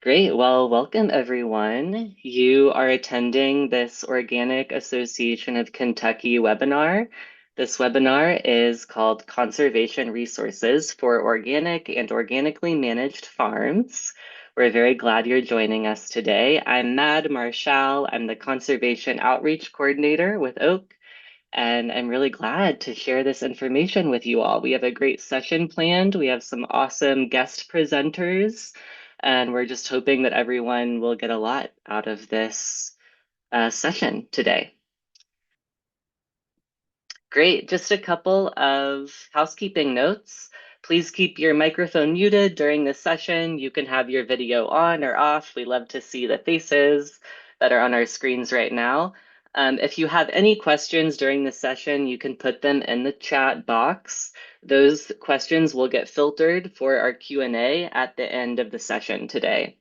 Great. Well, welcome everyone. You are attending this Organic Association of Kentucky webinar. This webinar is called Conservation Resources for Organic and Organically Managed Farms. We're very glad you're joining us today. I'm Mad Marshall. I'm the Conservation Outreach Coordinator with Oak, and I'm really glad to share this information with you all. We have a great session planned. We have some awesome guest presenters, and we're just hoping that everyone will get a lot out of this session today. Great. Just a couple of housekeeping notes. Please keep your microphone muted during this session. You can have your video on or off. We love to see the faces that are on our screens right now. If you have any questions during the session, you can put them in the chat box. Those questions will get filtered for our Q&A at the end of the session today.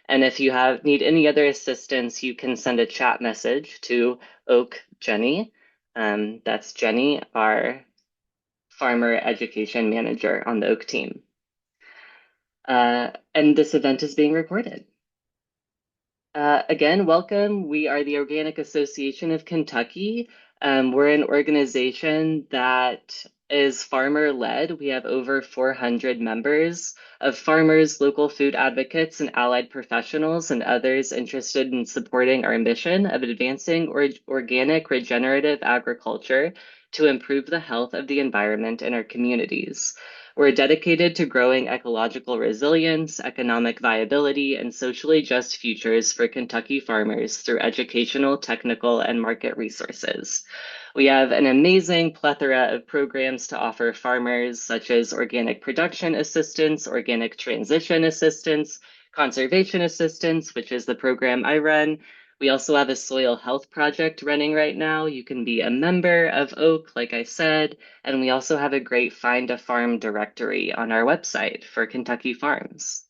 And if you need any other assistance, you can send a chat message to Oak Jenny. That's Jenny, our farmer education manager on the Oak team. And this event is being recorded. Again, welcome. We are the Organic Association of Kentucky. We're an organization that is farmer-led. We have over 400 members of farmers, local food advocates, and allied professionals, and others interested in supporting our mission of advancing organic regenerative agriculture to improve the health of the environment in our communities. We're dedicated to growing ecological resilience, economic viability, and socially just futures for Kentucky farmers through educational, technical, and market resources. We have an amazing plethora of programs to offer farmers, such as organic production assistance, organic transition assistance, conservation assistance, which is the program I run. We also have a soil health project running right now. You can be a member of Oak, like I said, and we also have a great Find a Farm directory on our website for Kentucky farms.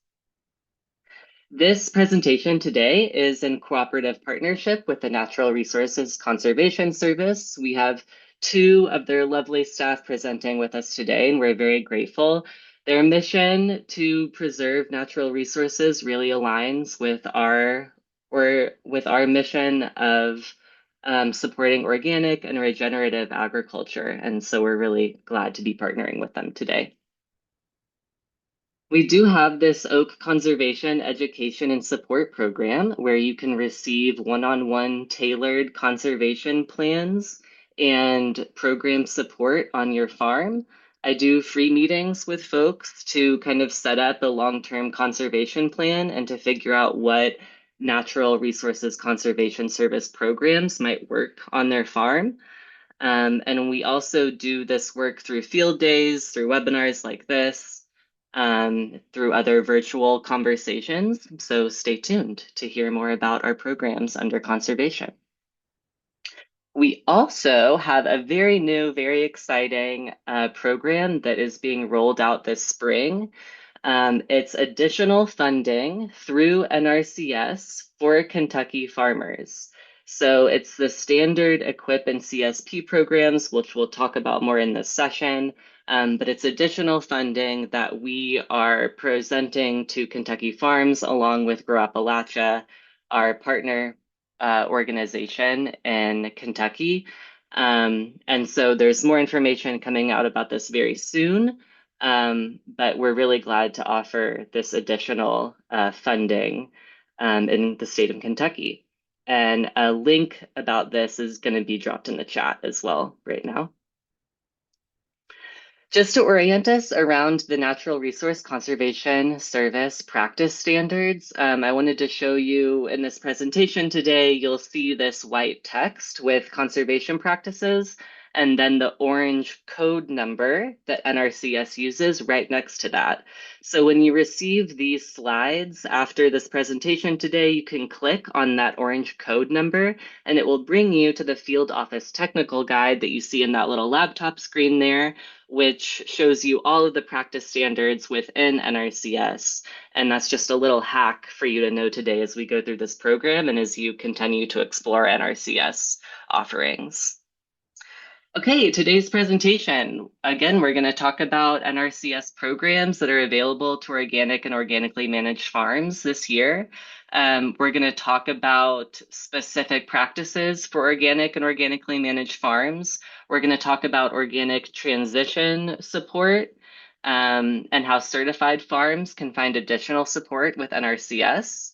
This presentation today is in cooperative partnership with the Natural Resources Conservation Service. We have two of their lovely staff presenting with us today, and we're very grateful. Their mission to preserve natural resources really aligns with our mission of supporting organic and regenerative agriculture. And so we're really glad to be partnering with them today. We do have this Oak Conservation Education and Support Program where you can receive one-on-one tailored conservation plans and program support on your farm. I do free meetings with folks to kind of set up a long-term conservation plan and to figure out what Natural Resources Conservation Service programs might work on their farm. And we also do this work through field days, through webinars like this, through other virtual conversations. So stay tuned to hear more about our programs under conservation. We also have a very new, very exciting program that is being rolled out this spring. It's additional funding through NRCS for Kentucky farmers. So it's the standard EQIP and CSP programs, which we'll talk about more in this session, but it's additional funding that we are presenting to Kentucky farms along with Grow Appalachia, our partner organization in Kentucky. And so there's more information coming out about this very soon. But we're really glad to offer this additional funding in the state of Kentucky. And a link about this is going to be dropped in the chat as well right now. Just to orient us around the Natural Resource Conservation Service practice standards, I wanted to show you in this presentation today, you'll see this white text with conservation practices, and then the orange code number that NRCS uses right next to that. So when you receive these slides after this presentation today, you can click on that orange code number, and it will bring you to the field office technical guide that you see in that little laptop screen there, which shows you all of the practice standards within NRCS. And that's just a little hack for you to know today as we go through this program and as you continue to explore NRCS offerings. Okay, today's presentation. Again, we're going to talk about NRCS programs that are available to organic and organically managed farms this year. We're going to talk about specific practices for organic and organically managed farms. We're going to talk about organic transition support and how certified farms can find additional support with NRCS.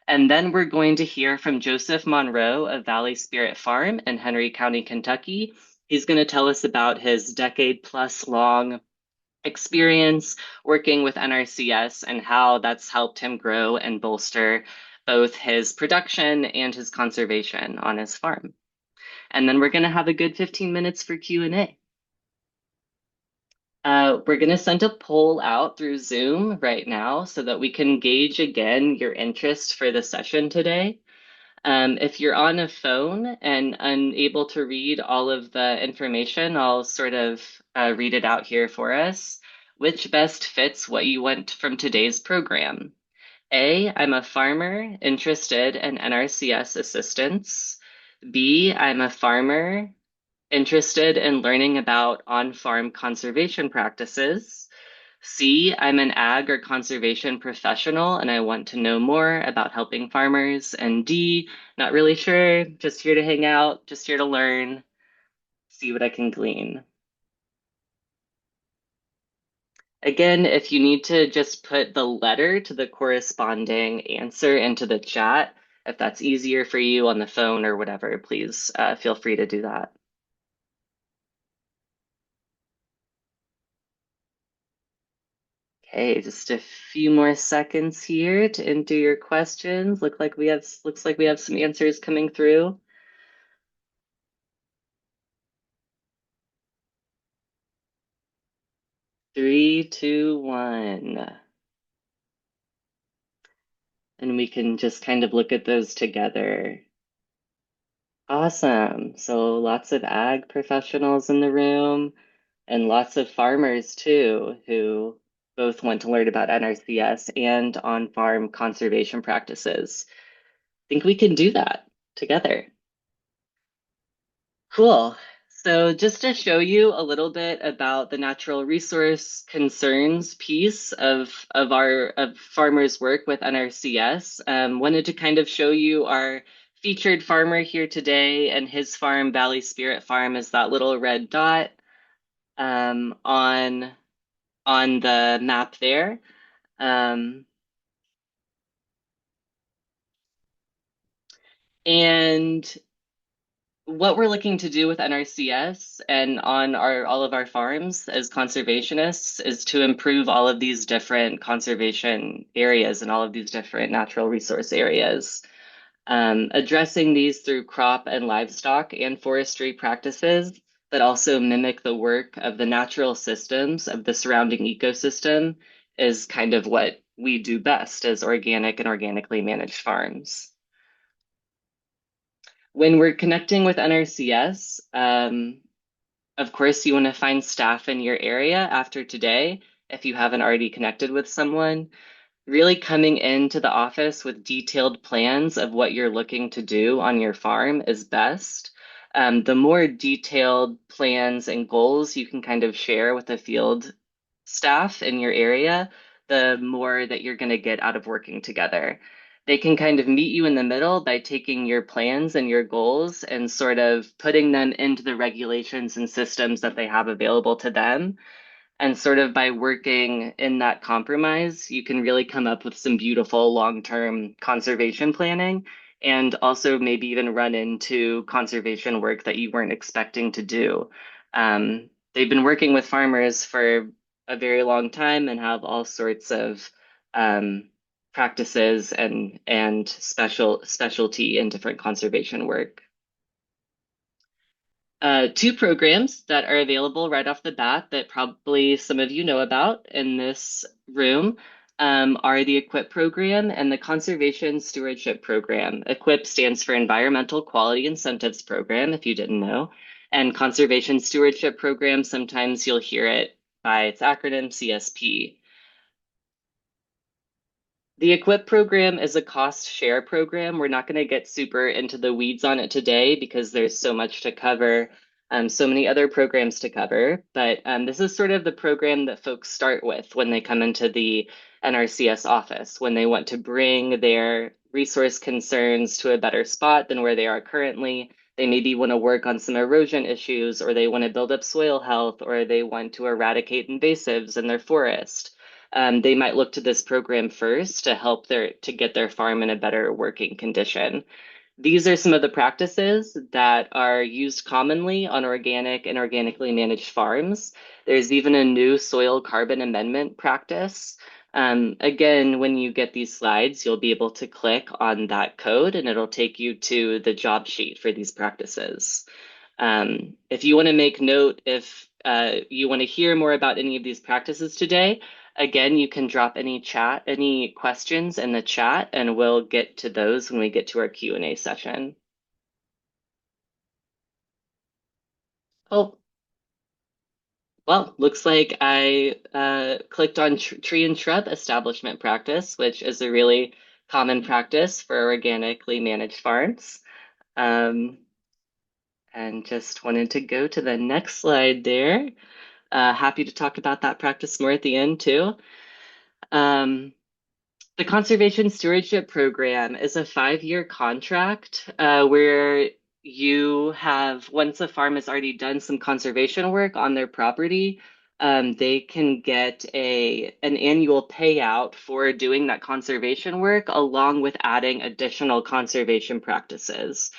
And then we're going to hear from Joseph Monroe of Valley Spirit Farm in Henry County, Kentucky. He's going to tell us about his decade plus long experience working with NRCS and how that's helped him grow and bolster both his production and his conservation on his farm. And then we're going to have a good 15 minutes for Q&A. We're going to send a poll out through Zoom right now so that we can gauge again your interest for the session today. If you're on a phone and unable to read all of the information, I'll sort of read it out here for us. Which best fits what you want from today's program? A, I'm a farmer interested in NRCS assistance. B, I'm a farmer interested in learning about on-farm conservation practices. C, I'm an ag or conservation professional and I want to know more about helping farmers. And D, not really sure, just here to hang out, just here to learn, see what I can glean. Again, if you need to just put the letter to the corresponding answer into the chat, if that's easier for you on the phone or whatever, please feel free to do that. Okay, just a few more seconds here to enter your questions. Looks like we have some answers coming through. 3, 2, 1. And we can just kind of look at those together. Awesome. So lots of ag professionals in the room and lots of farmers too, who both want to learn about NRCS and on-farm conservation practices. I think we can do that together. Cool. So just to show you a little bit about the natural resource concerns piece of farmers' work with NRCS, wanted to kind of show you our featured farmer here today, and his farm, Valley Spirit Farm, is that little red dot on the map there. Um, and what we're looking to do with NRCS and on all of our farms as conservationists is to improve all of these different conservation areas and all of these different natural resource areas. Addressing these through crop and livestock and forestry practices that also mimic the work of the natural systems of the surrounding ecosystem is kind of what we do best as organic and organically managed farms. When we're connecting with NRCS, of course, you want to find staff in your area after today if you haven't already connected with someone. Really coming into the office with detailed plans of what you're looking to do on your farm is best. The more detailed plans and goals you can kind of share with the field staff in your area, the more that you're going to get out of working together. They can kind of meet you in the middle by taking your plans and your goals and sort of putting them into the regulations and systems that they have available to them. And sort of by working in that compromise, you can really come up with some beautiful long-term conservation planning and also maybe even run into conservation work that you weren't expecting to do. They've been working with farmers for a very long time and have all sorts of practices and specialty in different conservation work. Two programs that are available right off the bat that probably some of you know about in this room are the EQUIP program and the Conservation Stewardship Program. EQUIP stands for Environmental Quality Incentives Program, if you didn't know, and Conservation Stewardship Program, sometimes you'll hear it by its acronym CSP. The EQUIP program is a cost share program. We're not going to get super into the weeds on it today because there's so much to cover. So many other programs to cover, but this is sort of the program that folks start with when they come into the NRCS office, when they want to bring their resource concerns to a better spot than where they are currently. They maybe want to work on some erosion issues, or they want to build up soil health, or they want to eradicate invasives in their forest. They might look to this program first to help to get their farm in a better working condition. These are some of the practices that are used commonly on organic and organically managed farms. There's even a new soil carbon amendment practice. Again, when you get these slides, you'll be able to click on that code and it'll take you to the job sheet for these practices. If you want to make note, if you want to hear more about any of these practices today, again, you can drop any questions in the chat, and we'll get to those when we get to our Q&A session. Oh, well, looks like I clicked on tree and shrub establishment practice, which is a really common practice for organically managed farms. And just wanted to go to the next slide there. Happy to talk about that practice more at the end too. The Conservation Stewardship Program is a 5-year contract where you have, once a farm has already done some conservation work on their property, they can get an annual payout for doing that conservation work, along with adding additional conservation practices.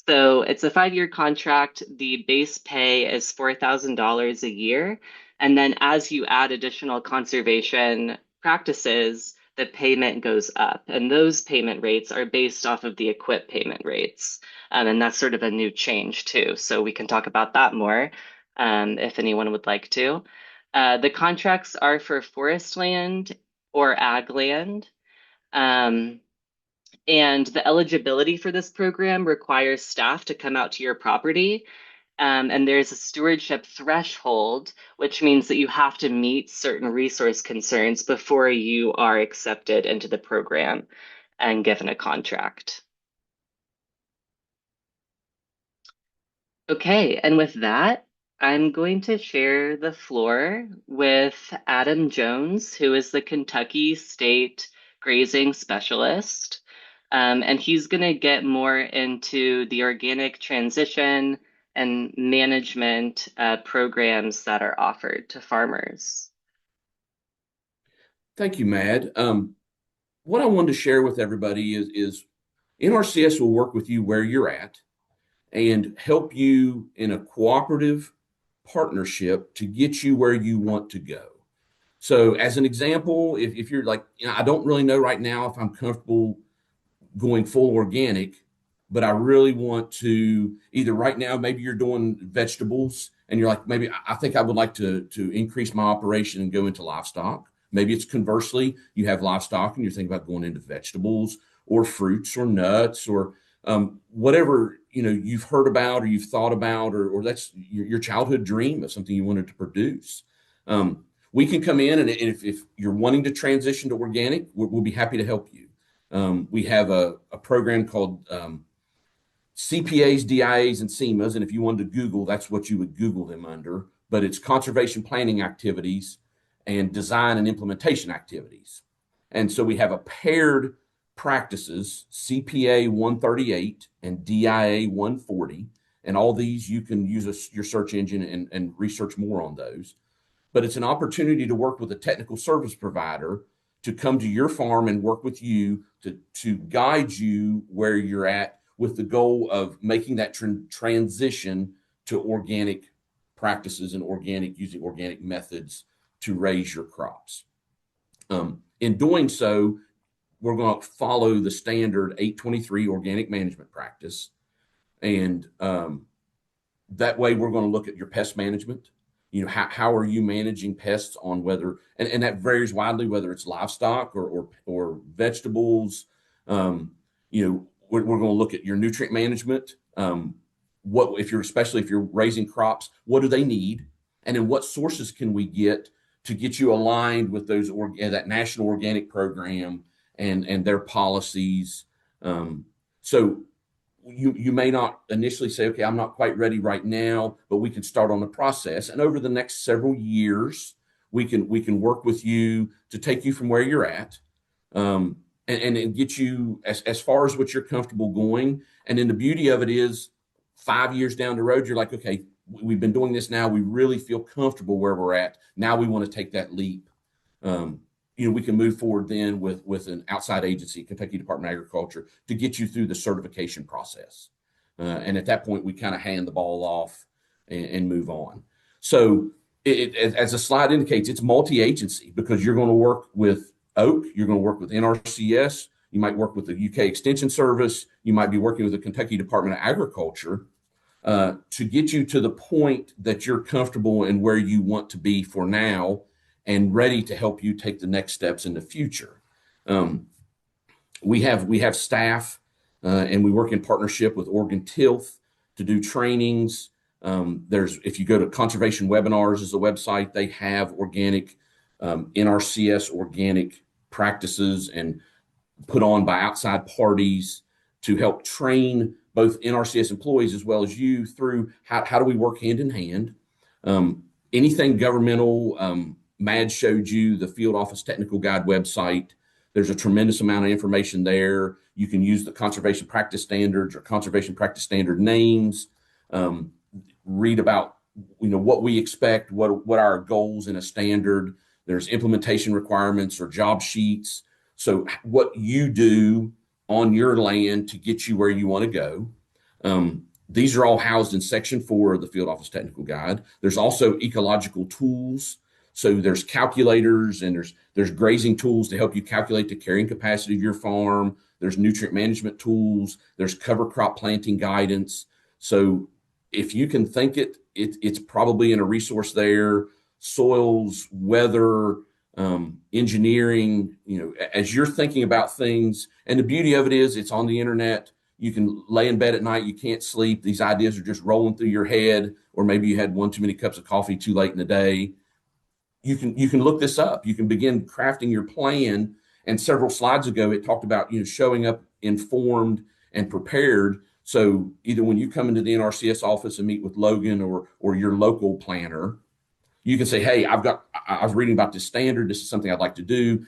So it's a 5-year contract. The base pay is $4,000 a year. And then as you add additional conservation practices, the payment goes up. And those payment rates are based off of the equip payment rates. And that's sort of a new change too. So we can talk about that more if anyone would like to. The contracts are for forest land or ag land. And the eligibility for this program requires staff to come out to your property. And there's a stewardship threshold, which means that you have to meet certain resource concerns before you are accepted into the program and given a contract. Okay, and with that, I'm going to share the floor with Adam Jones, who is the Kentucky State Grazing Specialist. And he's going to get more into the organic transition and management programs that are offered to farmers. Thank you, Mad. What I wanted to share with everybody is NRCS will work with you where you're at and help you in a cooperative partnership to get you where you want to go. So, as an example, if you're like, I don't really know right now if I'm comfortable going full organic, but I really want to either right now, maybe you're doing vegetables and you're like, maybe I think I would like to increase my operation and go into livestock. Maybe it's conversely, you have livestock and you're thinking about going into vegetables or fruits or nuts or whatever you've heard about or you've thought about or that's your childhood dream of something you wanted to produce. We can come in and if you're wanting to transition to organic, we'll be happy to help you. We have a program called CPAs, DIAs, and SEMAs. And if you wanted to Google, that's what you would Google them under. But it's conservation planning activities and design and implementation activities. And so we have a paired practices, CPA 138 and DIA 140. And all these you can use your search engine and research more on those. But it's an opportunity to work with a technical service provider to come to your farm and work with you to guide you where you're at with the goal of making that transition to organic practices and using organic methods to raise your crops. In doing so, we're going to follow the standard 823 organic management practice. And that way we're going to look at your pest management. How are you managing pests on whether, and that varies widely, whether it's livestock or vegetables. We're going to look at your nutrient management. Especially if you're raising crops, what do they need? And then what sources can we get to get you aligned with that national organic program and their policies. So you may not initially say, okay, I'm not quite ready right now, but we can start on the process. And over the next several years, we can work with you to take you from where you're at, um, and get you as far as what you're comfortable going. And then the beauty of it is 5 years down the road, you're like, okay, we've been doing this now. We really feel comfortable where we're at. Now we want to take that leap. Um, we can move forward then with an outside agency, Kentucky Department of Agriculture, to get you through the certification process. And at that point, we kind of hand the ball off and move on. So, as the slide indicates, it's multi-agency because you're going to work with Oak, you're going to work with NRCS, you might work with the UK Extension Service, you might be working with the Kentucky Department of Agriculture to get you to the point that you're comfortable and where you want to be for now and ready to help you take the next steps in the future. Um, we have staff and we work in partnership with Oregon Tilth to do trainings. If you go to Conservation Webinars is the website, they have organic NRCS organic practices and put on by outside parties to help train both NRCS employees as well as you through how do we work hand in hand. Anything governmental, Mad showed you the Field Office Technical Guide website. There's a tremendous amount of information there. You can use the conservation practice standards or conservation practice standard names. Read about what we expect, what our goals in a standard. There's implementation requirements or job sheets. So what you do on your land to get you where you want to go. These are all housed in Section 4 of the Field Office Technical Guide. There's also ecological tools. So there's calculators and there's grazing tools to help you calculate the carrying capacity of your farm. There's nutrient management tools. There's cover crop planting guidance. So if you can think it's probably in a resource there. Soils, weather, engineering, as you're thinking about things. And the beauty of it is it's on the internet. You can lay in bed at night, you can't sleep. These ideas are just rolling through your head, or maybe you had one too many cups of coffee too late in the day. You can look this up. You can begin crafting your plan. And several slides ago, it talked about showing up informed and prepared. So either when you come into the NRCS office and meet with Logan or your local planner, you can say, hey, I was reading about this standard. This is something I'd like to do.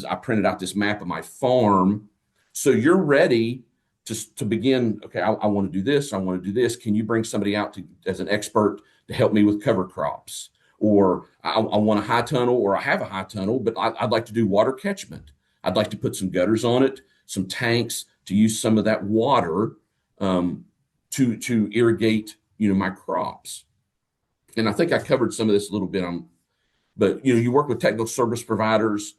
I printed out this map of my farm. So you're ready to begin. Okay, I want to do this. I want to do this. Can you bring somebody out as an expert to help me with cover crops? Or I want a high tunnel, or I have a high tunnel, but I'd like to do water catchment. I'd like to put some gutters on it, some tanks to use some of that water to irrigate, my crops. And I think I covered some of this a little bit but you work with technical service providers.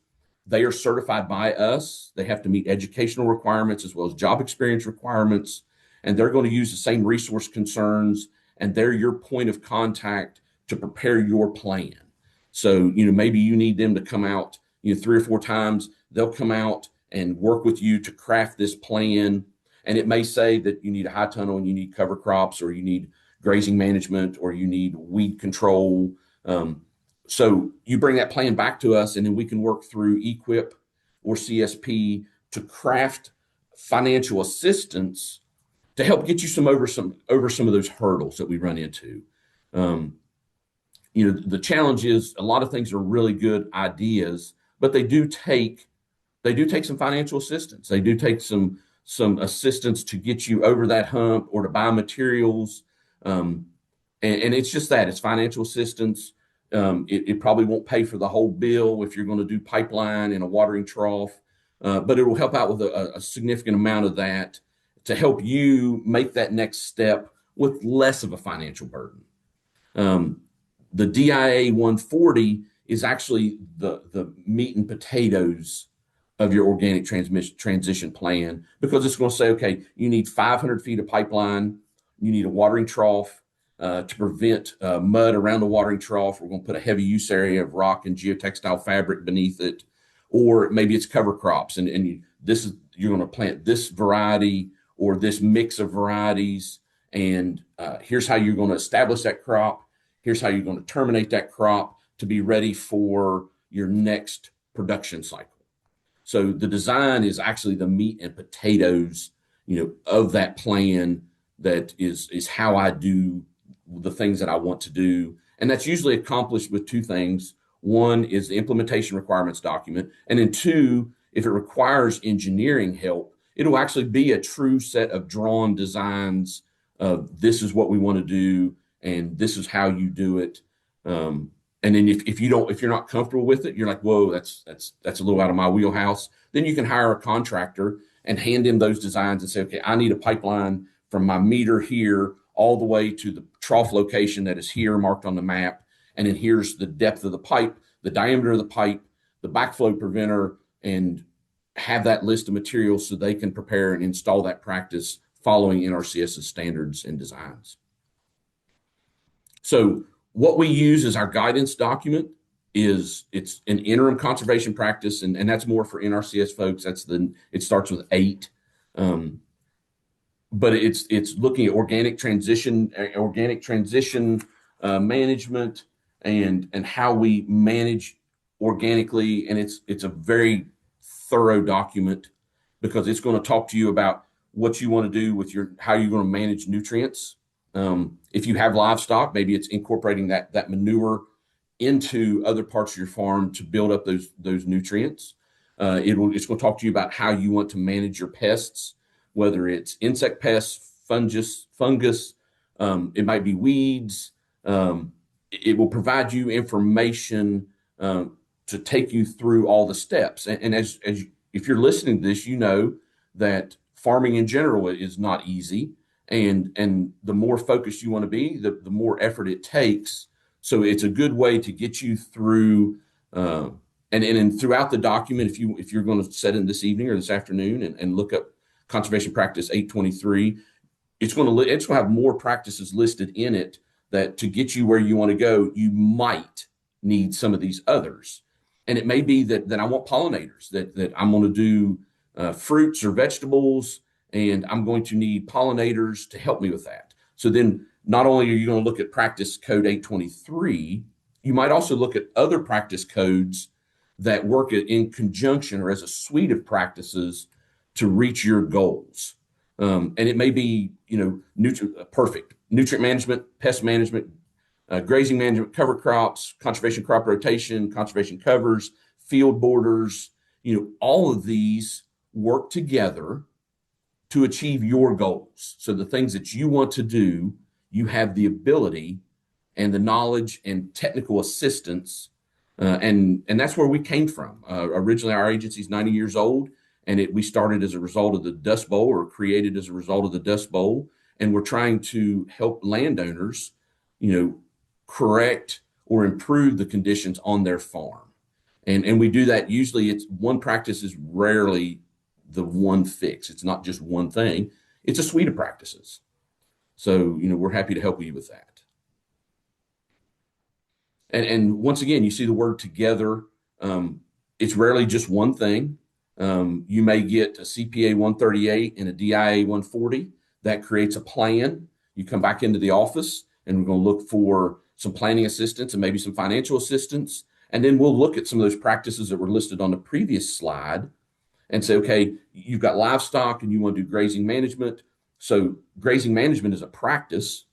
They are certified by us. They have to meet educational requirements as well as job experience requirements. And they're going to use the same resource concerns, and they're your point of contact to prepare your plan. So, maybe you need them to come out, 3 or 4 times. They'll come out and work with you to craft this plan. And it may say that you need a high tunnel and you need cover crops, or you need grazing management, or you need weed control. So you bring that plan back to us, and then we can work through EQIP or CSP to craft financial assistance to help get you over some of those hurdles that we run into. The challenge is a lot of things are really good ideas, but they do take some financial assistance. They do take some assistance to get you over that hump or to buy materials. And it's just that it's financial assistance. It probably won't pay for the whole bill if you're going to do pipeline and a watering trough, but it will help out with a significant amount of that to help you make that next step with less of a financial burden. The DIA 140 is actually the meat and potatoes of your organic transition plan, because it's going to say, okay, you need 500 feet of pipeline, you need a watering trough to prevent mud around the watering trough. We're going to put a heavy use area of rock and geotextile fabric beneath it, or maybe it's cover crops, and you're going to plant this variety or this mix of varieties, and here's how you're going to establish that crop. Here's how you're going to terminate that crop to be ready for your next production cycle. So the design is actually the meat and potatoes, of that plan that is how I do the things that I want to do. And that's usually accomplished with two things. One is the implementation requirements document. And then two, if it requires engineering help, it'll actually be a true set of drawn designs of this is what we want to do and this is how you do it. And then if you're not comfortable with it, you're like, whoa, that's a little out of my wheelhouse. Then you can hire a contractor and hand him those designs and say, okay, I need a pipeline from my meter here all the way to the trough location that is here marked on the map. And then here's the depth of the pipe, the diameter of the pipe, the backflow preventer, and have that list of materials so they can prepare and install that practice following NRCS's standards and designs. So what we use as our guidance document it's an interim conservation practice, and that's more for NRCS folks. It starts with 8. But it's looking at organic transition management and how we manage organically, and it's a very thorough document because it's going to talk to you about what you want to do with how you're going to manage nutrients. If you have livestock, maybe it's incorporating that manure into other parts of your farm to build up those nutrients. It's going to talk to you about how you want to manage your pests, whether it's insect pests, fungus, it might be weeds. It will provide you information to take you through all the steps. And if you're listening to this, you know that farming in general is not easy. And the more focused you want to be, the more effort it takes. So it's a good way to get you through. And throughout the document, if you're going to set in this evening or this afternoon and look up Conservation Practice 823, it's going to have more practices listed in it that to get you where you want to go, you might need some of these others. And it may be that I want pollinators, that I'm going to do fruits or vegetables, and I'm going to need pollinators to help me with that. So then not only are you going to look at practice code 823, you might also look at other practice codes that work in conjunction or as a suite of practices to reach your goals. And it may be, perfect nutrient management, pest management, grazing management, cover crops, conservation crop rotation, conservation covers, field borders. All of these work together to achieve your goals. So the things that you want to do, you have the ability and the knowledge and technical assistance. And that's where we came from. Originally, our agency is 90 years old, and we started as a result of the Dust Bowl, or created as a result of the Dust Bowl. And we're trying to help landowners, correct or improve the conditions on their farm. And we do that. Usually it's one practice is rarely the one fix. It's not just one thing. It's a suite of practices. So, we're happy to help you with that. And once again, you see the word together. It's rarely just one thing. You may get a CPA 138 and a DIA 140. That creates a plan. You come back into the office, and we're going to look for some planning assistance and maybe some financial assistance. And then we'll look at some of those practices that were listed on the previous slide and say, okay, you've got livestock and you want to do grazing management. So grazing management is a practice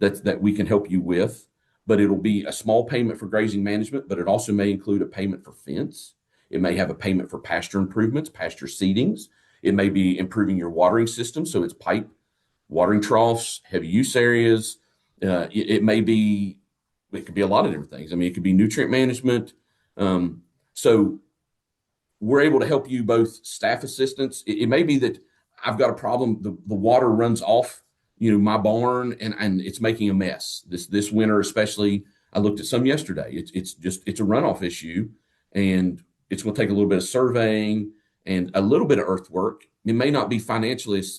that we can help you with, but it'll be a small payment for grazing management, but it also may include a payment for fence. It may have a payment for pasture improvements, pasture seedings. It may be improving your watering system. So it's pipe, watering troughs, heavy use areas. It could be a lot of different things. I mean, it could be nutrient management. So we're able to help you both staff assistance. It may be that I've got a problem. The water runs off, my barn and it's making a mess. This winter, especially, I looked at some yesterday. It's a runoff issue, and it's going to take a little bit of surveying and a little bit of earthwork. It may not be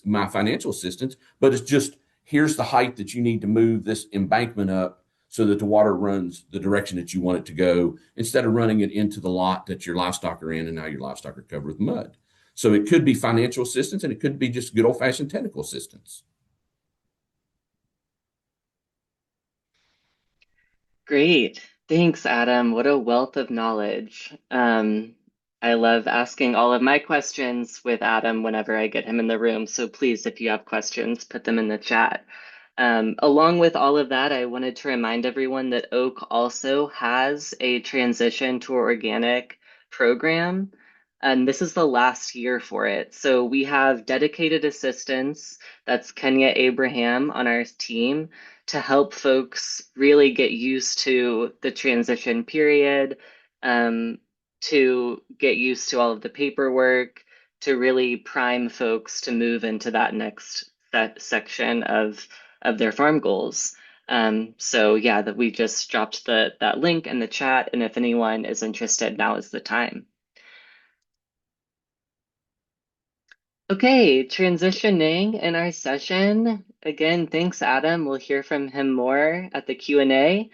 my financial assistance, but it's just, here's the height that you need to move this embankment up so that the water runs the direction that you want it to go, instead of running it into the lot that your livestock are in, and now your livestock are covered with mud. So it could be financial assistance, and it could be just good old-fashioned technical assistance. Great. Thanks, Adam. What a wealth of knowledge. I love asking all of my questions with Adam whenever I get him in the room. So please, if you have questions, put them in the chat. Along with all of that, I wanted to remind everyone that Oak also has a transition to organic program, and this is the last year for it. So we have dedicated assistants, that's Kenya Abraham on our team, to help folks really get used to the transition period, um, to get used to all of the paperwork, to really prime folks to move into that next section of their farm goals. So yeah, that we just dropped that link in the chat, and if anyone is interested, now is the time. Okay, transitioning in our session. Again, thanks, Adam. We'll hear from him more at the Q&A.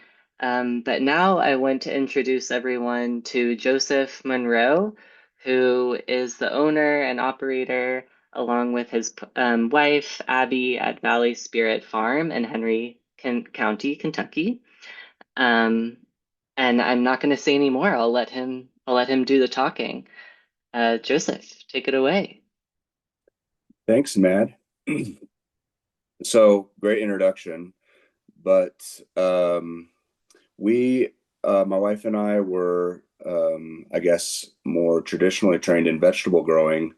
But now I want to introduce everyone to Joseph Monroe, who is the owner and operator, along with his wife, Abby, at Valley Spirit Farm in Henry County, Kentucky. Um, and I'm not going to say any more. I'll let him do the talking. Joseph, take it away. Thanks, Matt. So great introduction, but my wife and I were, I guess, more traditionally trained in vegetable growing,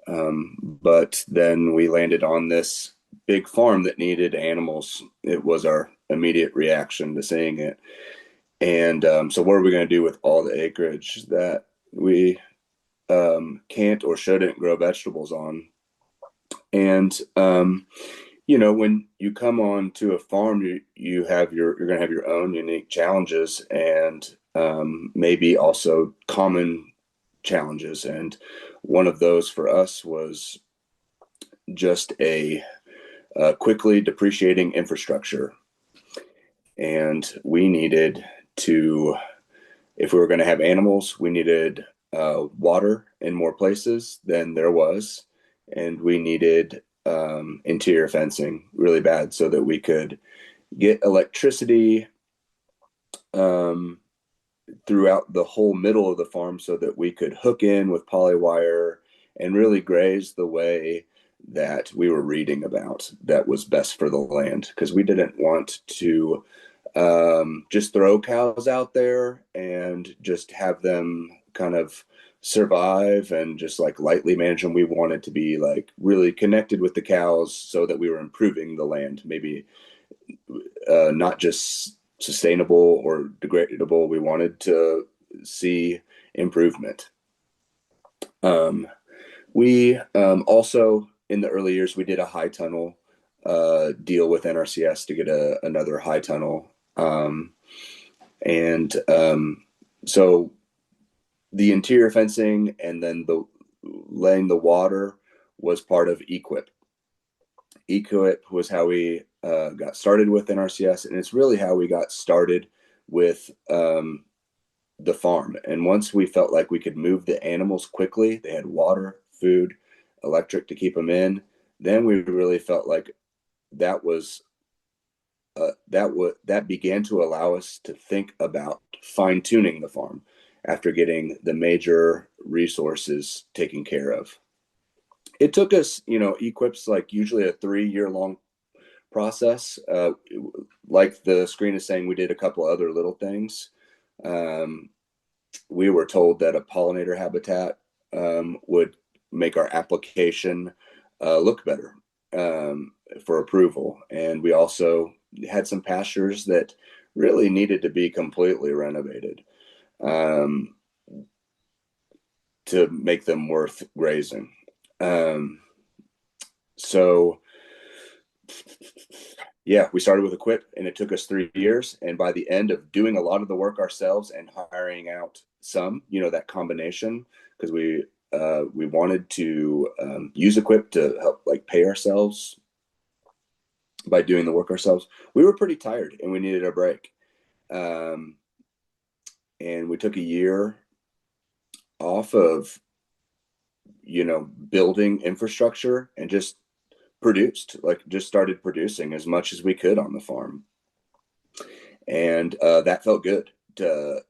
but then we landed on this big farm that needed animals. It was our immediate reaction to seeing it. And so, what are we going to do with all the acreage that we can't or shouldn't grow vegetables on? And when you come on to a farm, you're going to have your own unique challenges and maybe also common challenges. And one of those for us was just a quickly depreciating infrastructure. And we needed to, if we were going to have animals, we needed water in more places than there was. And we needed interior fencing really bad so that we could get electricity um, throughout the whole middle of the farm so that we could hook in with polywire and really graze the way that we were reading about that was best for the land, because we didn't want to just throw cows out there and just have them kind of survive and just like lightly manage them. We wanted to be like really connected with the cows so that we were improving the land, maybe not just sustainable or degradable. We wanted to see improvement. Um, we also, in the early years, we did a high tunnel deal with NRCS to get another high tunnel. And so the interior fencing and then the laying the water was part of EQIP. EQIP was how we got started with NRCS, and it's really how we got started with the farm. And once we felt like we could move the animals quickly, they had water, food, electric to keep them in, then we really felt like that was that began to allow us to think about fine tuning the farm after getting the major resources taken care of. It took us, EQIP's like usually a 3-year long process. Like the screen is saying, we did a couple other little things. We were told that a pollinator habitat would make our application look better for approval. And we also had some pastures that really needed to be completely renovated to make them worth grazing. So yeah, we started with EQIP and it took us 3 years. And by the end of doing a lot of the work ourselves and hiring out some, that combination, because we wanted to use EQIP to help like pay ourselves by doing the work ourselves. We were pretty tired and we needed a break. And we took a year off of, building infrastructure and just started producing as much as we could on the farm. And that felt good to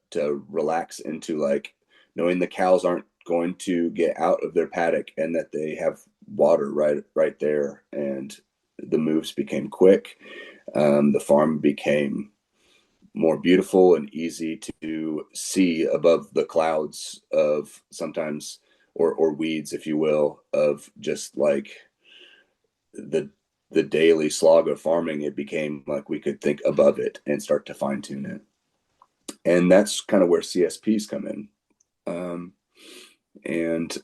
relax into like knowing the cows aren't going to get out of their paddock and that they have water right there. And the moves became quick. The farm became more beautiful and easy to see above the clouds of sometimes or weeds, if you will, of just like the the daily slog of farming. It became like we could think above it and start to fine tune it. And that's kind of where CSPs come in. Um, and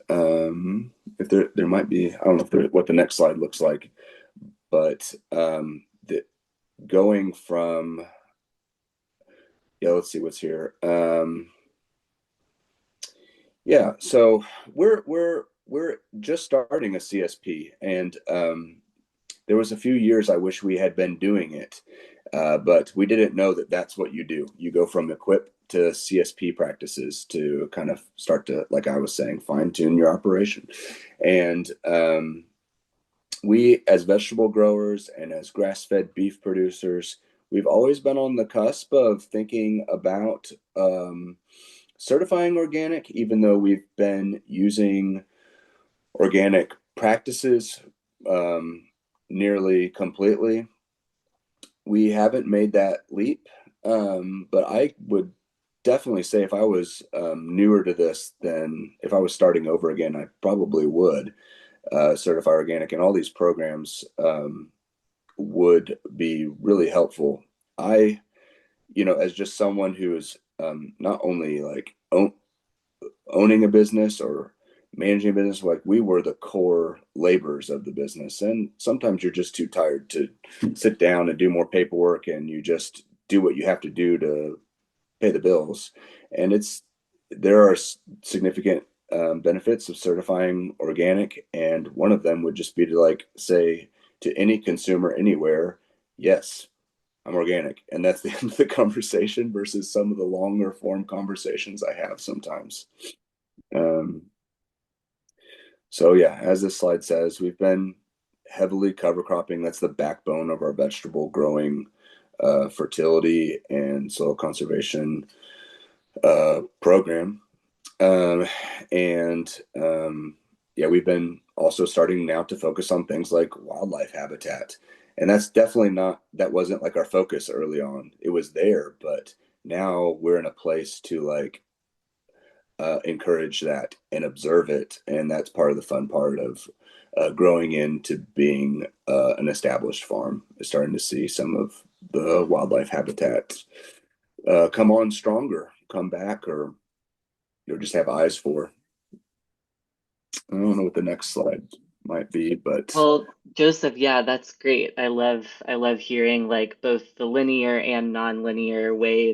if there might be, I don't know if what the next slide looks like, but going from, yeah, let's see what's here. Yeah, so we're just starting a CSP, and there was a few years I wish we had been doing it, but we didn't know that that's what you do. You go from equip to CSP practices to kind of start to, like I was saying, fine tune your operation. And we, as vegetable growers and as grass fed beef producers, we've always been on the cusp of thinking about certifying organic, even though we've been using organic practices nearly completely. We haven't made that leap, but I would definitely say if I was newer to this, then if I was starting over again, I probably would certify organic, and all these programs would be really helpful. I, as just someone who is not only like owning a business or managing a business, like we were the core laborers of the business, and sometimes you're just too tired to sit down and do more paperwork, and you just do what you have to do to pay the bills. And there are significant benefits of certifying organic, and one of them would just be to like say to any consumer anywhere, yes, I'm organic. And that's the end of the conversation versus some of the longer form conversations I have sometimes. Um, so yeah, as this slide says, we've been heavily cover cropping. That's the backbone of our vegetable growing fertility and soil conservation program. Um, and yeah, we've been also starting now to focus on things like wildlife habitat. And that's definitely that wasn't like our focus early on. It was there, but now we're in a place to like encourage that and observe it. And that's part of the fun part of growing into being an established farm, is starting to see some of the wildlife habitat come on stronger, come back, or just have eyes for. I don't know what the next slide might be, but Well, Joseph, yeah, that's great. I love hearing like both the linear and non-linear way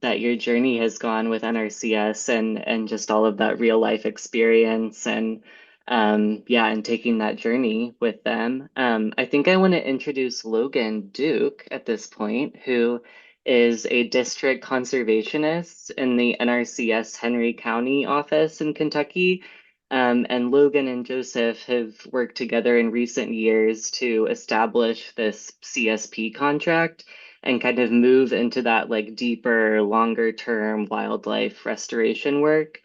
that your journey has gone with NRCS and just all of that real life experience and yeah, and taking that journey with them. I think I want to introduce Logan Duke at this point, who is a district conservationist in the NRCS Henry County office in Kentucky. And Logan and Joseph have worked together in recent years to establish this CSP contract and kind of move into that like deeper, longer term wildlife restoration work.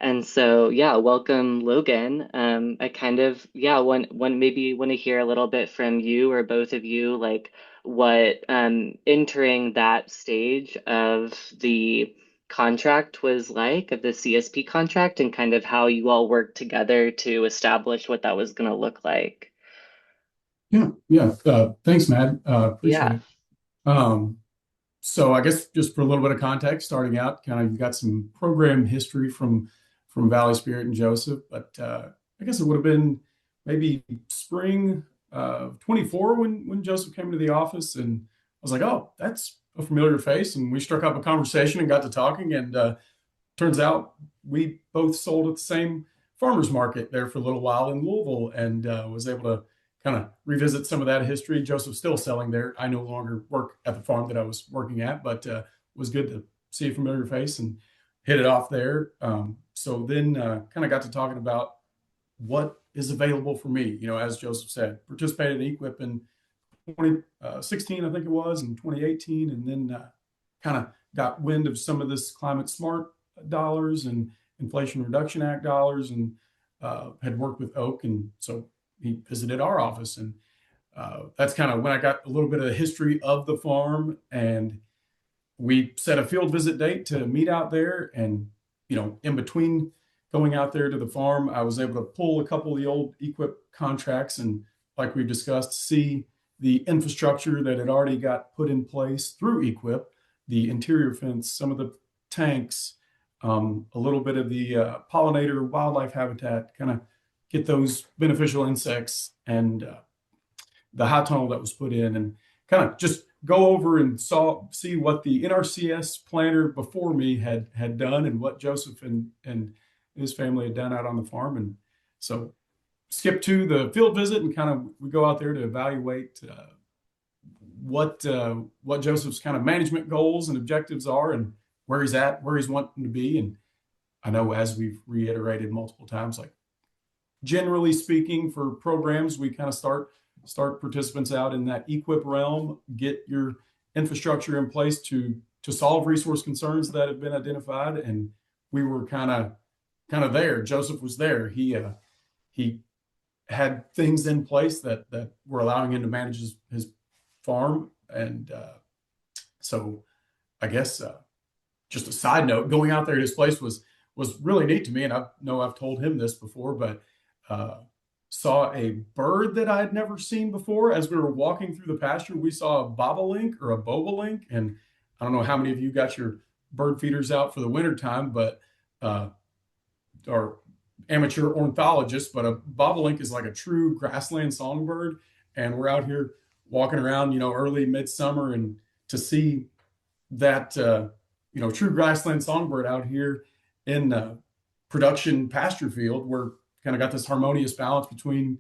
And so, yeah, welcome, Logan. I kind of, yeah, maybe want to hear a little bit from you or both of you, like what entering that stage of the contract was like, of the CSP contract, and kind of how you all worked together to establish what that was going to look like. Yeah, yeah. Thanks, Matt. Appreciate Yeah. it. So I guess just for a little bit of context, starting out, kind of you got some program history from Valley Spirit and Joseph, but I guess it would have been maybe spring of 24 when Joseph came to the office, and I was like, oh, that's a familiar face, and we struck up a conversation and got to talking, and turns out we both sold at the same farmers market there for a little while in Louisville, and was able to kind of revisit some of that history. Joseph's still selling there. I no longer work at the farm that I was working at, but was good to see a familiar face and hit it off there. So then kind of got to talking about what is available for me. As Joseph said, participated in EQIP in 2016, I think it was, in 2018, and then kind of got wind of some of this climate smart dollars, and Inflation Reduction Act dollars, and had worked with Oak, and so he visited our office, and that's kind of when I got a little bit of the history of the farm, and we set a field visit date to meet out there. And in between going out there to the farm, I was able to pull a couple of the old equip contracts and, like we discussed, see the infrastructure that had already got put in place through equip, the interior fence, some of the tanks, a little bit of the pollinator wildlife habitat, kind of get those beneficial insects, and the high tunnel that was put in, and kind of just go over and see what the NRCS planner before me had done, and what Joseph and his family had done out on the farm. And so skip to the field visit, and kind of we go out there to evaluate what Joseph's kind of management goals and objectives are, and where he's at, where he's wanting to be. And I know, as we've reiterated multiple times, like, generally speaking, for programs, we kind of start participants out in that equip realm, get your infrastructure in place to solve resource concerns that have been identified. And we were kind of there. Joseph was there. He had things in place that were allowing him to manage his farm. And so I guess just a side note, going out there to his place was really neat to me. And I know I've told him this before, but saw a bird that I had never seen before. As we were walking through the pasture, we saw a bobolink or a bobolink. And I don't know how many of you got your bird feeders out for the wintertime, but are amateur ornithologists, but a bobolink is like a true grassland songbird. And we're out here walking around, early midsummer, and to see that, true grassland songbird out here in production pasture field, we're kind of got this harmonious balance between,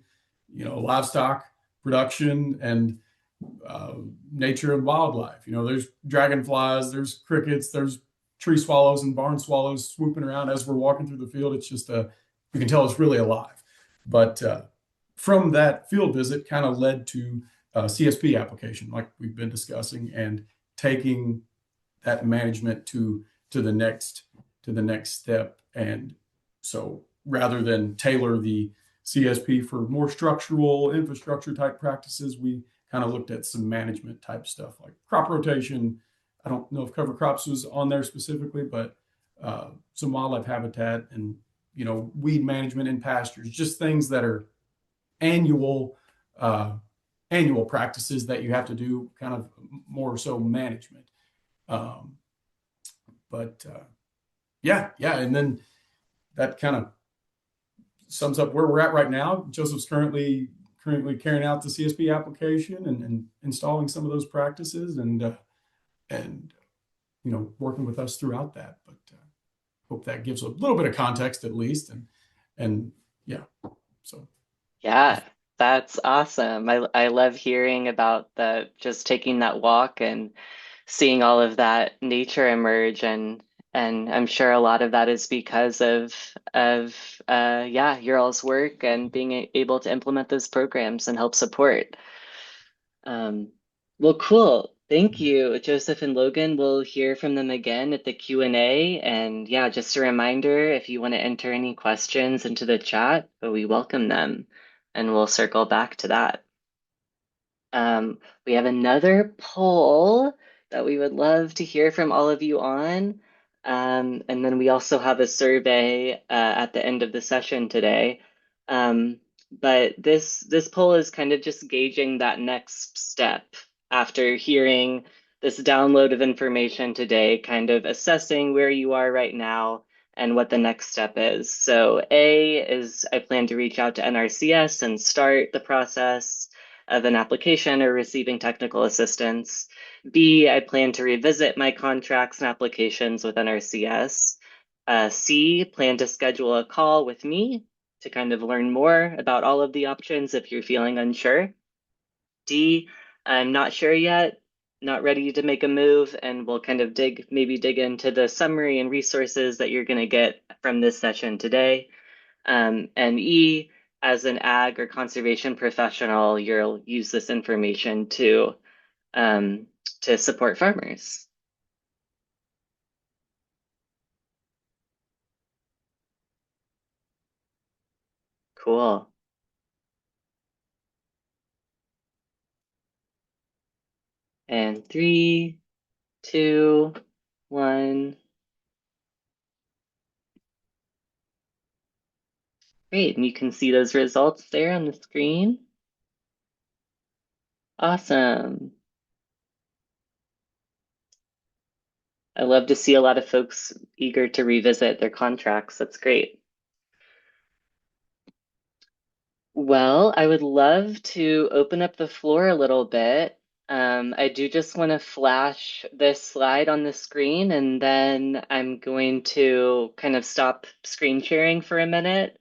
livestock production and nature and wildlife. There's dragonflies, there's crickets, there's tree swallows and barn swallows swooping around as we're walking through the field. It's just you can tell it's really alive. But from that field visit, kind of led to a CSP application, like we've been discussing, and taking that management to the next step. And so, rather than tailor the CSP for more structural infrastructure type practices, we kind of looked at some management type stuff like crop rotation. I don't know if cover crops was on there specifically, but some wildlife habitat and, weed management in pastures, just things that are annual practices that you have to do, kind of more so management. Yeah. And then that kind of sums up where we're at right now. Joseph's currently carrying out the CSP application and installing some of those practices, and working with us throughout that. But hope that gives a little bit of context at least. And yeah, so Yeah, that's awesome. I love hearing about just taking that walk and seeing all of that nature emerge, and I'm sure a lot of that is because of your all's work and being able to implement those programs and help support. Well, cool. Thank you, Joseph and Logan. We'll hear from them again at the Q&A. And yeah, just a reminder, if you want to enter any questions into the chat, we welcome them, and we'll circle back to that. We have another poll that we would love to hear from all of you on. And then we also have a survey at the end of the session today. But this poll is kind of just gauging that next step after hearing this download of information today, kind of assessing where you are right now and what the next step is. So A is I plan to reach out to NRCS and start the process of an application or receiving technical assistance. B, I plan to revisit my contracts and applications with NRCS. C, plan to schedule a call with me to kind of learn more about all of the options if you're feeling unsure. D, I'm not sure yet, not ready to make a move, and we'll kind of dig into the summary and resources that you're going to get from this session today. And E, as an ag or conservation professional, you'll use this information to support farmers. Cool. And 3, 2, 1. Great. And you can see those results there on the screen. Awesome. I love to see a lot of folks eager to revisit their contracts. That's great. Well, I would love to open up the floor a little bit. I do just want to flash this slide on the screen, and then I'm going to kind of stop screen sharing for a minute,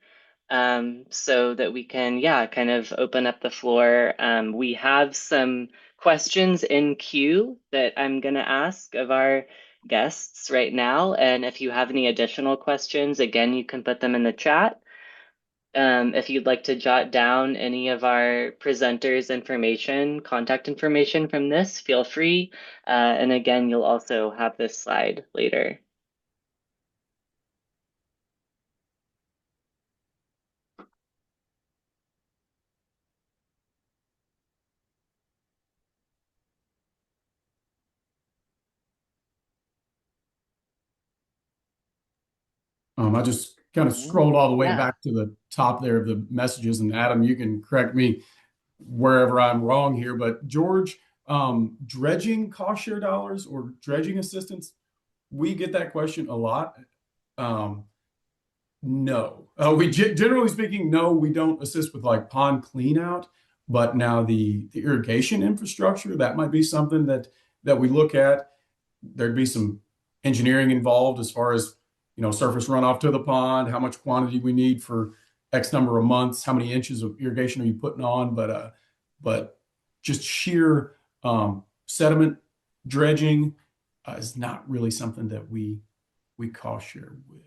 so that we can, yeah, kind of open up the floor. We have some questions in queue that I'm going to ask of our guests right now. And if you have any additional questions, again, you can put them in the chat. If you'd like to jot down any of our presenters' information, contact information from this, feel free. And again, you'll also have this slide later. I just kind of scrolled all the way Yeah. back to the top there of the messages, and Adam, you can correct me wherever I'm wrong here, but George, dredging cost share dollars or dredging assistance, we get that question a lot. Um, no, generally speaking, no, we don't assist with like pond clean out, but now the irrigation infrastructure, that might be something that we look at. There'd be some engineering involved as far as, surface runoff to the pond, how much quantity we need for X number of months, how many inches of irrigation are you putting on, but just sheer sediment dredging is not really something that we cost share with.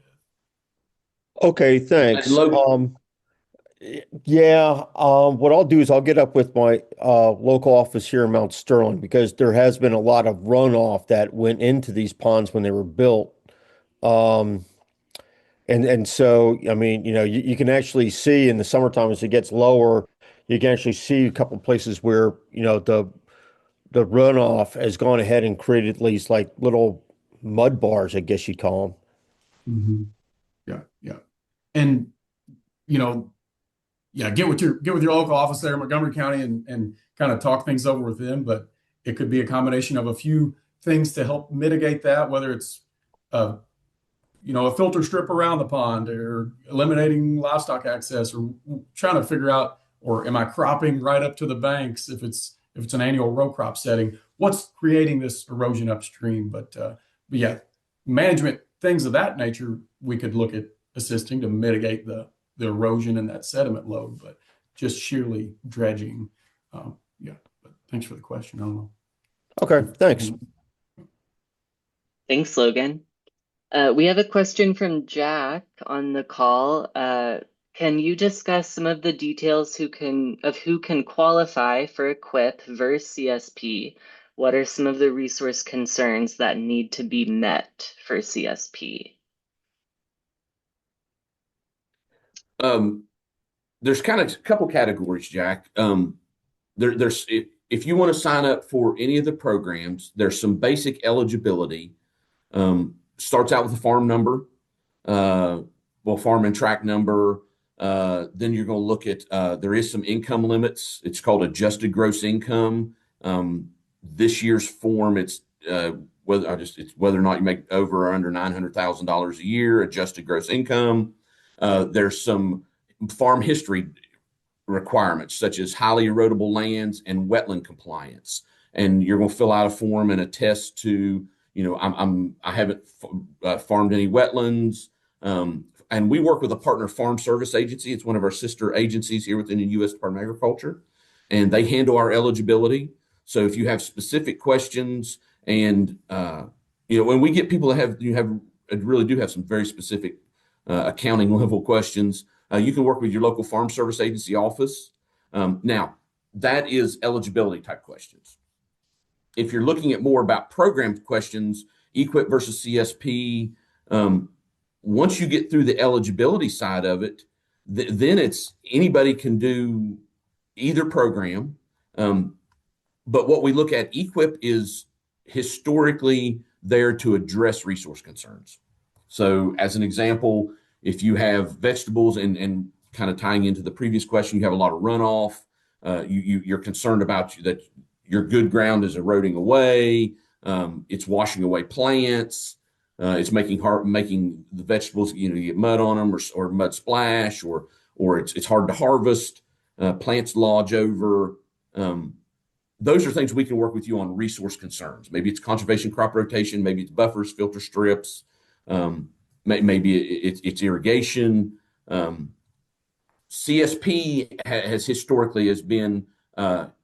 Okay, And thanks. Logan, Yeah, what I'll do is I'll get up with my local office here in Mount Sterling because there has been a lot of runoff that went into these ponds when they were built. Um, and so, I mean, you can actually see in the summertime as it gets lower, you can actually see a couple of places where, the runoff has gone ahead and created these like little mud bars, I guess you'd call Mhm. Yeah, yeah. And you know, yeah, get with your local office there in Montgomery County and kind of talk things over with them. But it could be a combination of a few things to help mitigate that, whether it's uh, a filter strip around the pond or eliminating livestock access or trying to figure out, or am I cropping right up to the banks if it's an annual row crop setting, what's creating this erosion upstream? But yeah, management things of that nature, we could look at assisting to mitigate the erosion and that sediment load, but just sheerly dredging. Yeah, but thanks for the question. I don't know. them. Okay, thanks. Thanks, Logan. We have a question from Jack on the call. Can you discuss some of the details who can qualify for equip versus CSP? What are some of the resource concerns that need to be met for CSP? um, there's kind of a couple categories, Jack. There's if you want to sign up for any of the programs, there's some basic eligibility. Starts out with a farm number, farm and track number. Then you're going to look at there is some income limits. It's called adjusted gross income. This year's form, it's whether or not you make over or under $900,000 a year, adjusted gross income. There's some farm history requirements, such as highly erodible lands and wetland compliance. And you're going to fill out a form and attest to, I haven't farmed any wetlands. And we work with a partner farm service agency. It's one of our sister agencies here within the U.S. Department of Agriculture, and they handle our eligibility. So if you have specific questions, and when we get people that really do have some very specific accounting level questions, you can work with your local farm service agency office. Now, that is eligibility type questions. If you're looking at more about program questions, EQIP versus CSP, once you get through the eligibility side of it, then it's anybody can do either program. But what we look at, EQIP is historically there to address resource concerns. So as an example, if you have vegetables and kind of tying into the previous question, you have a lot of runoff, you're concerned about that your good ground is eroding away, it's washing away plants, it's making the vegetables, you get mud on them or mud splash, or it's hard to harvest, plants lodge over. Those are things we can work with you on resource concerns. Maybe it's conservation crop rotation, maybe it's buffers, filter strips, maybe it's irrigation. CSP has historically been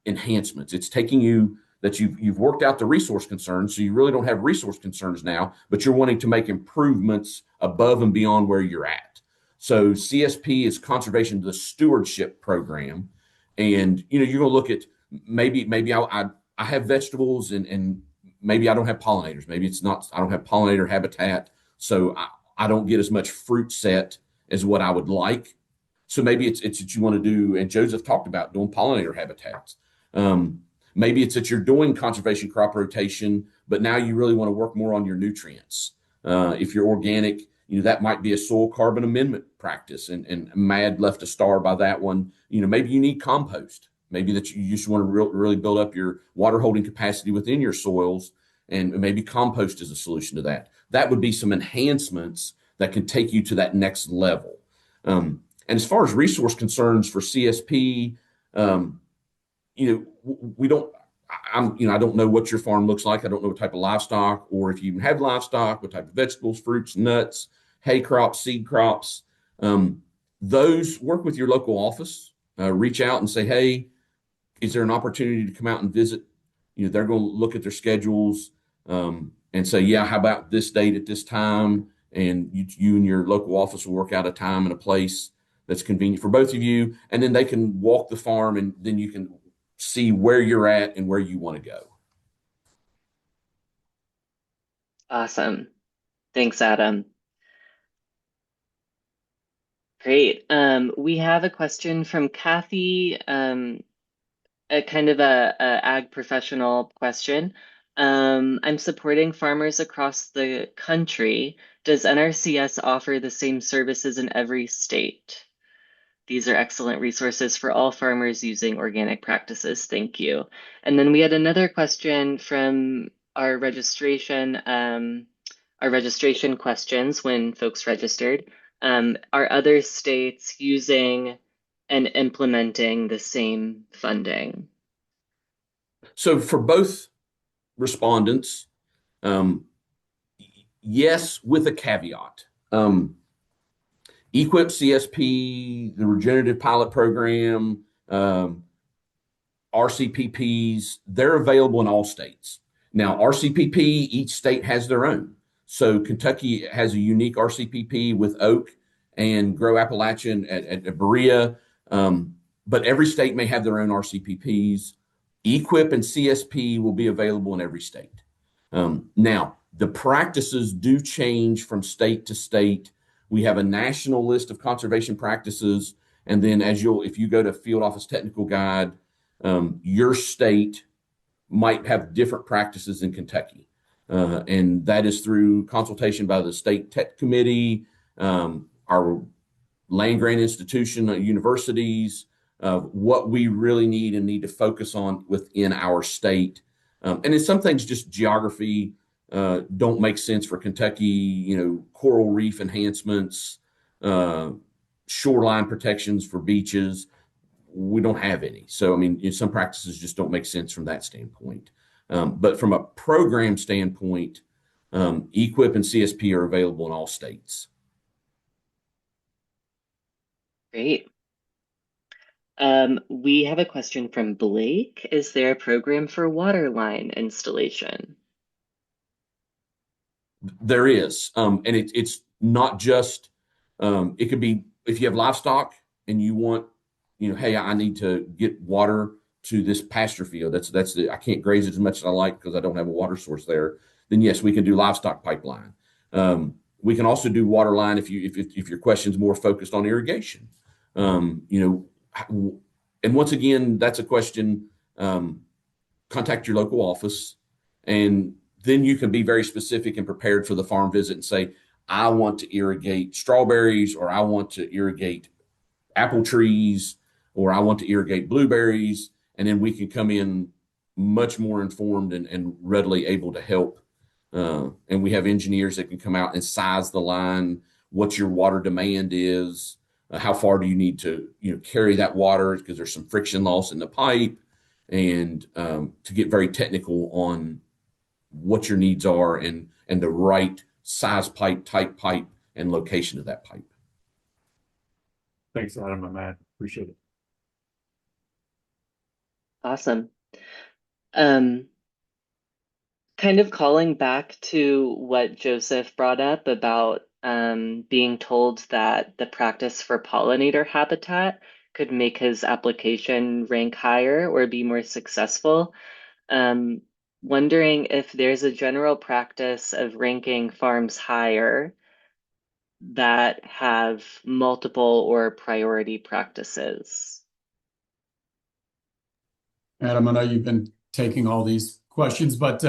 enhancements. It's taking you that you've worked out the resource concerns, so you really don't have resource concerns now, but you're wanting to make improvements above and beyond where you're at. So CSP is conservation the stewardship program, and you're going to look at maybe I have vegetables and maybe I don't have pollinators. Maybe it's not, I don't have pollinator habitat. So I don't get as much fruit set as what I would like. So maybe it's that you want to do, and Joseph talked about doing pollinator habitats. Maybe it's that you're doing conservation crop rotation, but now you really want to work more on your nutrients. If you're organic, that might be a soil carbon amendment practice, and Mad left a star by that one. Maybe you need compost. Maybe that you just want to really build up your water holding capacity within your soils, and maybe compost is a solution to that. That would be some enhancements that can take you to that next level. And as far as resource concerns for CSP, we don't. I don't know what your farm looks like. I don't know what type of livestock, or if you even have livestock, what type of vegetables, fruits, nuts, hay crops, seed crops. Those, work with your local office. Reach out and say, hey, is there an opportunity to come out and visit? They're going to look at their schedules and say, yeah, how about this date at this time? And you and your local office will work out a time and a place that's convenient for both of you. And then they can walk the farm, and then you can see where you're at and where you want to go. Awesome. Thanks, Adam. Great. We have a question from Kathy, a kind of a ag professional question. I'm supporting farmers across the country. Does NRCS offer the same services in every state? These are excellent resources for all farmers using organic practices. Thank you. And then we had another question from our registration questions when folks registered. Are other states using and implementing the same funding? So for both respondents, yes, with a caveat. EQIP, CSP, the Regenerative Pilot Program, RCPPs, they're available in all states. Now, RCPP, each state has their own. So Kentucky has a unique RCPP with oak and Grow Appalachian at Berea, but every state may have their own RCPPs. EQIP and CSP will be available in every state. Now, the practices do change from state to state. We have a national list of conservation practices, and then if you go to Field Office Technical Guide, your state might have different practices in Kentucky, and that is through consultation by the State Tech Committee, our land grant institution, universities, what we really need to focus on within our state. And in some things, just geography don't make sense for Kentucky, coral reef enhancements, shoreline protections for beaches. We don't have any. So, some practices just don't make sense from that standpoint. But from a program standpoint, EQIP and CSP are available in all states. Great. We have a question from Blake. Is there a program for water line installation? There is, and it's not just. It could be if you have livestock and you want, hey, I need to get water to this pasture field. I can't graze it as much as I like because I don't have a water source there. Then yes, we can do livestock pipeline. We can also do water line if your question's more focused on irrigation. And once again, that's a question. Contact your local office, and then you can be very specific and prepared for the farm visit and say, I want to irrigate strawberries, or I want to irrigate apple trees, or I want to irrigate blueberries. And then we can come in much more informed and readily able to help. And we have engineers that can come out and size the line, what your water demand is, how far do you need to carry that water, because there's some friction loss in the pipe, and to get very technical on what your needs are and the right size pipe, type pipe, and location of that pipe. Thanks, Adam and Matt. Appreciate it. Awesome. Kind of calling back to what Joseph brought up about being told that the practice for pollinator habitat could make his application rank higher or be more successful. Wondering if there's a general practice of ranking farms higher that have multiple or priority practices. Adam, I know you've been taking all these questions, but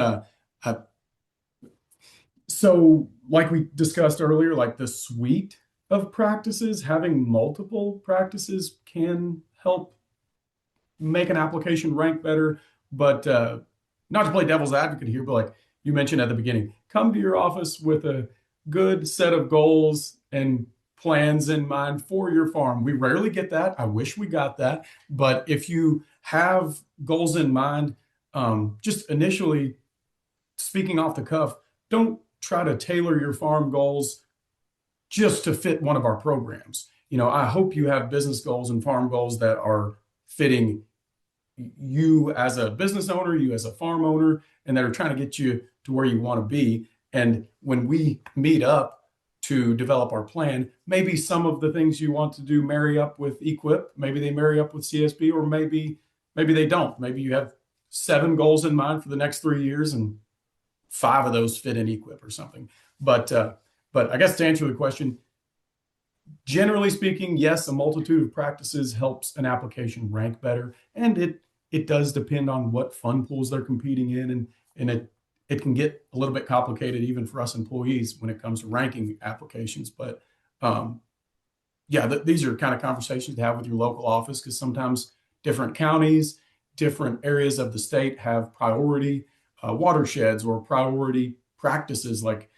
so like we discussed earlier, like the suite of practices, having multiple practices can help make an application rank better. But not to play devil's advocate here, but like you mentioned at the beginning, come to your office with a good set of goals and plans in mind for your farm. We rarely get that. I wish we got that. But if you have goals in mind, just initially speaking off the cuff, don't try to tailor your farm goals just to fit one of our programs. I hope you have business goals and farm goals that are fitting you as a business owner, you as a farm owner, and that are trying to get you to where you want to be. And when we meet up to develop our plan, maybe some of the things you want to do marry up with EQIP, maybe they marry up with CSB, or maybe they don't. Maybe you have 7 goals in mind for the next 3 years and 5 of those fit in EQIP or something. But I guess to answer the question, generally speaking, yes, a multitude of practices helps an application rank better, and it does depend on what fund pools they're competing in, and it can get a little bit complicated even for us employees when it comes to ranking applications. But these are kind of conversations to have with your local office, because sometimes different counties, different areas of the state have priority watersheds or priority practices. Like,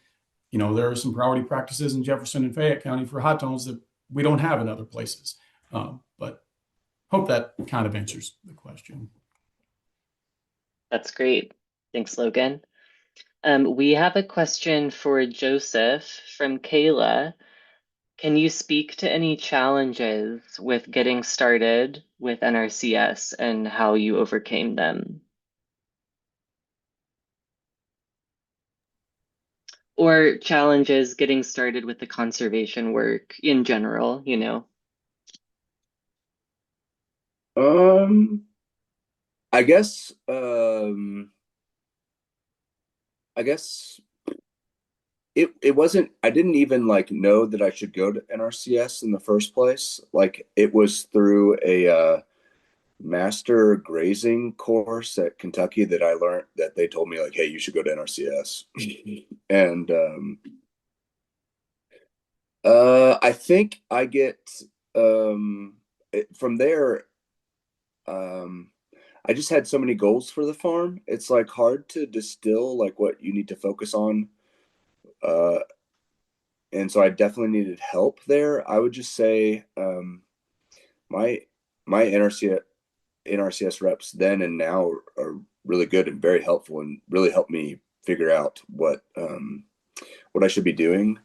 there are some priority practices in Jefferson and Fayette County for high tones that we don't have in other places. But hope that kind of answers the question. That's great. Thanks, Logan. We have a question for Joseph from Kayla. Can you speak to any challenges with getting started with NRCS and how you overcame them? Or challenges getting started with the conservation work in general, I guess it wasn't, I didn't even know that I should go to NRCS in the first place. Like, it was through a master grazing course at Kentucky that I learned that they told me, like, hey, you should go to NRCS. And I think I get from there, I just had so many goals for the farm. It's like hard to distill like what you need to focus on. And so I definitely needed help there. I would just say my NRCS reps then and now are really good and very helpful, and really helped me figure out what I should be doing.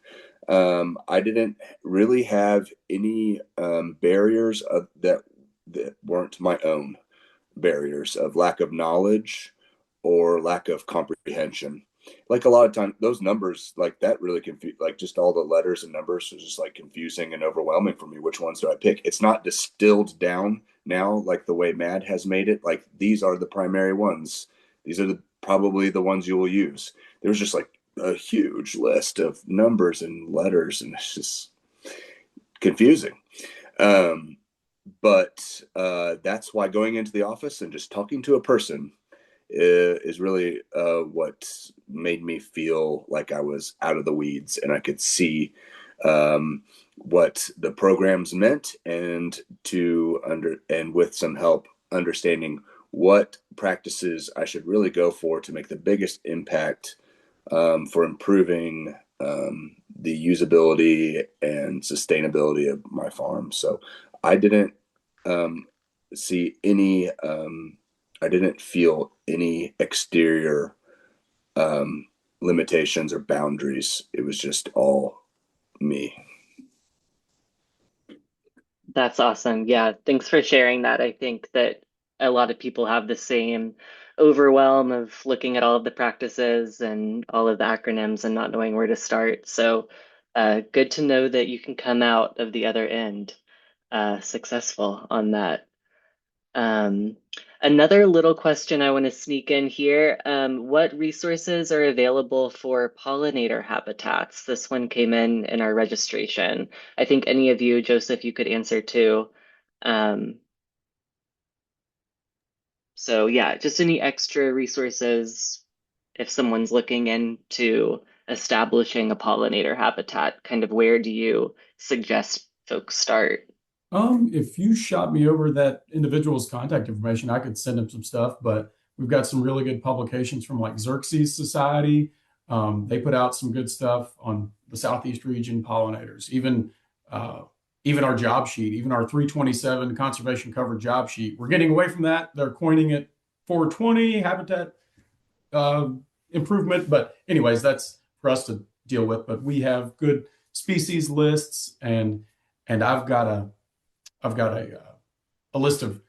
I didn't really have any barriers that weren't my own barriers of lack of knowledge or lack of comprehension. Like, a lot of times those numbers like that really confuse, like just all the letters and numbers are just like confusing and overwhelming for me. Which ones do I pick? It's not distilled down now like the way Mad has made it. Like, these are the primary ones. These are probably the ones you will use. There's just like a huge list of numbers and letters, and it's just confusing. Um, but that's why going into the office and just talking to a person is really what made me feel like I was out of the weeds and I could see what the programs meant, and with some help understanding what practices I should really go for to make the biggest impact for improving the usability and sustainability of my farm. So I didn't um, see any, I didn't feel any exterior um, limitations or boundaries. It was just all me. That's awesome. Yeah, thanks for sharing that. I think that a lot of people have the same overwhelm of looking at all of the practices and all of the acronyms and not knowing where to start. So, good to know that you can come out of the other end successful on that. Um, Another little question I want to sneak in here. What resources are available for pollinator habitats? This one came in our registration. I think any of you, Joseph, you could answer too. Um, so yeah, just any extra resources if someone's looking into establishing a pollinator habitat, kind of where do you suggest folks start? If you shot me over that individual's contact information, I could send him some stuff, but we've got some really good publications from like Xerxes Society. They put out some good stuff on the Southeast region pollinators, uh, even our job sheet, even our 327 conservation covered job sheet. We're getting away from that. They're coining it 420 habitat uh, improvement. But anyways, that's for us to deal with. But we have good species lists, and I've got a list of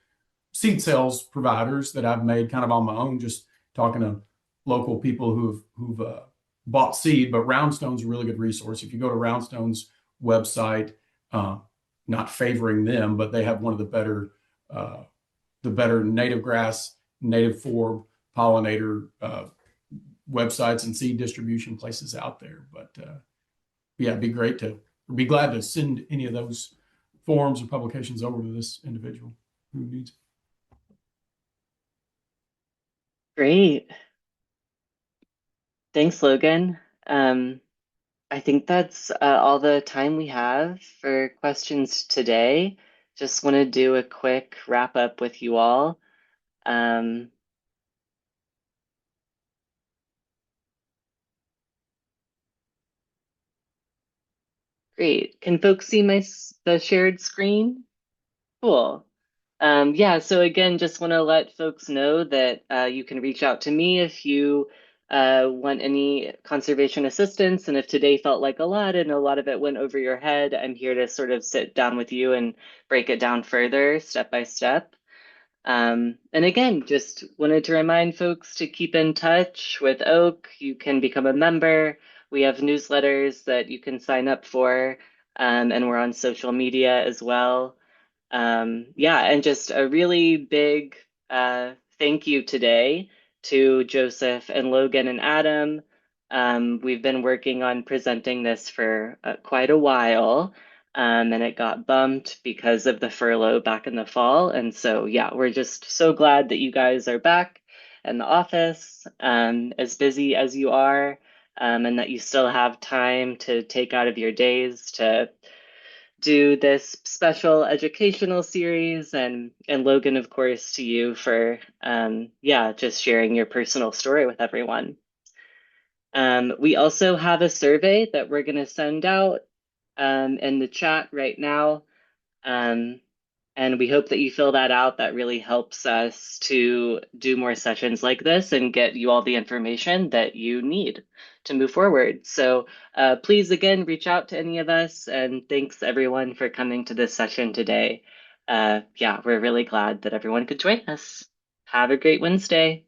seed sales providers that I've made kind of on my own, just talking to local people who've bought seed. But Roundstone's a really good resource. If you go to Roundstone's website, uh, not favoring them, but they have one of uh, the better native grass, native forb pollinator websites and seed distribution places out there. But yeah, it'd be great to be glad to send any of those forms or publications over to this individual who needs it. Great. Thanks, Logan. I think that's all the time we have for questions today. Just want to do a quick wrap up with you all. Um, Great. Can folks see the shared screen? Cool. Yeah, so again, just want to let folks know that you can reach out to me if you want any conservation assistance. And if today felt like a lot and a lot of it went over your head, I'm here to sort of sit down with you and break it down further, step by step. And again, just wanted to remind folks to keep in touch with Oak. You can become a member. We have newsletters that you can sign up for, and we're on social media as well. Yeah, and just a really big thank you today to Joseph and Logan and Adam. We've been working on presenting this for quite a while, and it got bumped because of the furlough back in the fall. And so, yeah, we're just so glad that you guys are back in the office, as busy as you are, and that you still have time to take out of your days to do this special educational series, and Logan, of course, to you for yeah, just sharing your personal story with everyone. We also have a survey that we're going to send out in the chat right now. Um, and we hope that you fill that out. That really helps us to do more sessions like this and get you all the information that you need to move forward. So please, again, reach out to any of us. And thanks, everyone, for coming to this session today. Yeah, we're really glad that everyone could join us. Have a great Wednesday.